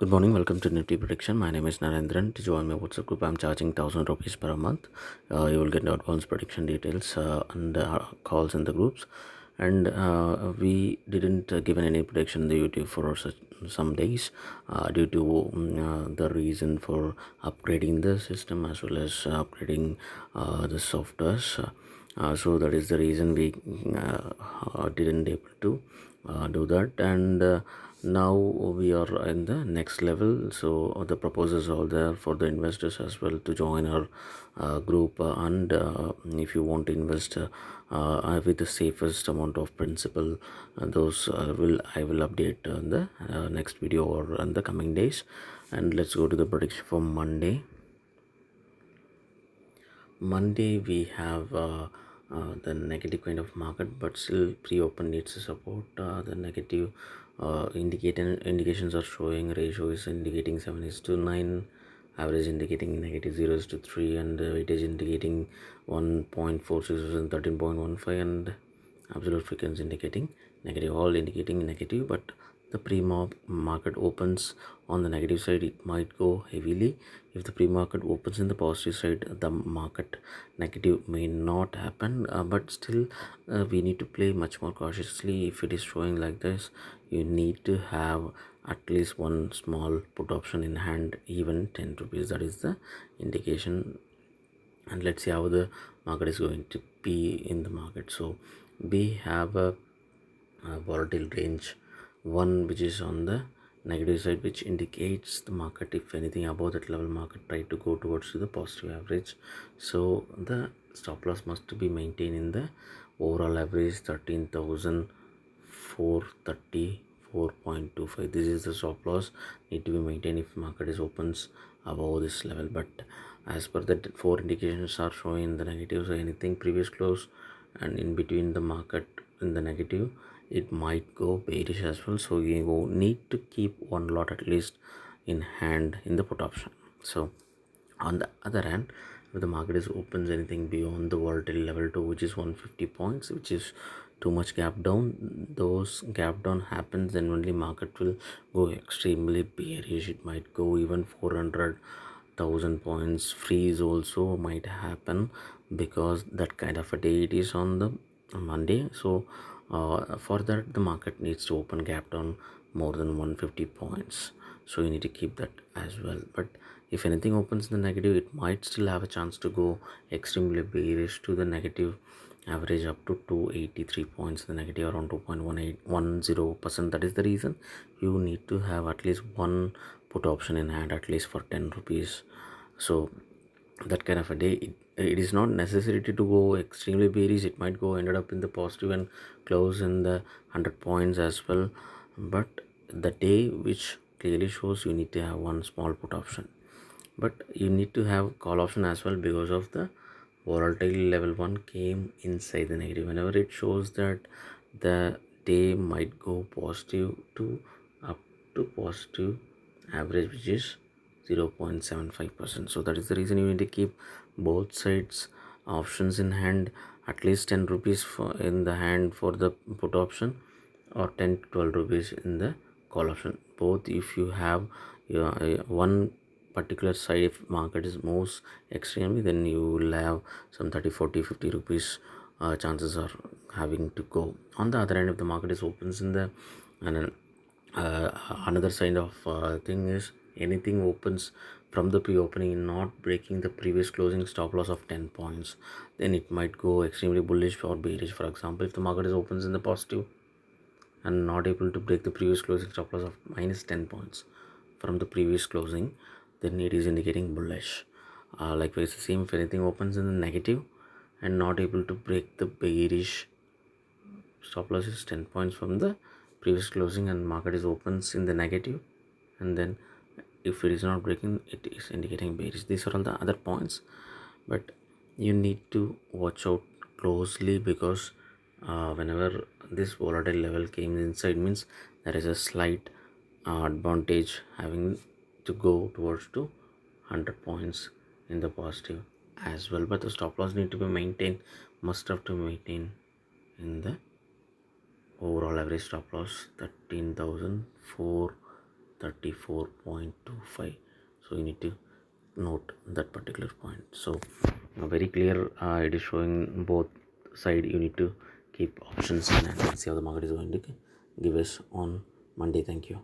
Good morning, welcome to Nifty Prediction. My name is Narendran. To join my WhatsApp group, I'm charging 1000 rupees per month. You will get advanced prediction details and calls in the groups. And we didn't given any prediction in the YouTube for some days due to the reason for upgrading the system as well as upgrading the softwares. So that is the reason we didn't able to do that. And now we are in the next level, so the proposals are there for the investors as well to join our group, and if you want to invest with the safest amount of principal, those will I will update in the next video or in the coming days. And let's go to the prediction for Monday. We have the negative kind of market, but still pre-open needs to support the negative indications are showing. Ratio is indicating 7:9, average indicating negative 0:3, and weightage indicating 1.46 and 13.15, and absolute frequency indicating negative, all indicating negative. But the pre-market opens on the negative side, it might go heavily. If the pre-market opens in the positive side, the market negative may not happen, but still we need to play much more cautiously. If it is showing like this, you need to have at least one small put option in hand, even 10 rupees. That is the indication. And let's see how the market is going to be in the market. So we have a volatile range 1, which is on the negative side, which indicates the market, if anything above that level, market try to go towards the positive average. So the stop loss must be maintained in the overall average 13,434.25. This is the stop loss need to be maintained if market is opens above this level. But as per the four indications are showing the negative, so anything previous close and in between the market in the negative, it might go bearish as well. So you will need to keep one lot at least in hand in the put option. So on the other hand, if the market is opens anything beyond the volatile level 2, which is 150 points, which is too much gap down, those gap down happens, then only market will go extremely bearish. It might go even 400,000 points. Freeze also might happen, because that kind of a day it is on the Monday. So for that, the market needs to open gap down more than 150 points. So you need to keep that as well. But if anything opens in the negative, it might still have a chance to go extremely bearish to the negative average up to 283 points, the negative around 2.1810%. That is the reason you need to have at least one put option in hand, at least for 10 rupees. So that kind of a day, it is not necessity to go extremely bearish. It might go ended up in the positive and close in the 100 points as well. But the day which clearly shows, you need to have one small put option, but you need to have call option as well, because of the volatile level 1 came inside the negative. Whenever it shows that the day might go positive to up to positive average, which is 0.75%. So that is the reason you need to keep both sides options in hand, at least 10 rupees in the hand for the put option, or 10 to 12 rupees in the call option. Both, if you have one particular side, if market is moves extremely, then you will have some 30, 40, 50 rupees chances are having to go. On the other hand, if the market is opens in the and another side of thing is, anything opens from the pre-opening not breaking the previous closing stop loss of 10 points, then it might go extremely bullish or bearish. For example, if the market is opens in the positive and not able to break the previous closing stop loss of minus 10 points from the previous closing, then it is indicating bullish. Likewise, the same if anything opens in the negative and not able to break the bearish stop loss is 10 points from the previous closing, and market is opens in the negative, and then if it is not breaking, it is indicating bearish. These are all the other points, but you need to watch out closely, because whenever this volatile level came inside, means there is a slight advantage having to go towards to 100 points in the positive as well. But the stop loss need to be maintained, must have to maintain in the overall average stop loss 13,434 34.25. So you need to note that particular point. So very clear, it is showing both side. You need to keep options in and see how the market is going to give us on Monday. Thank you.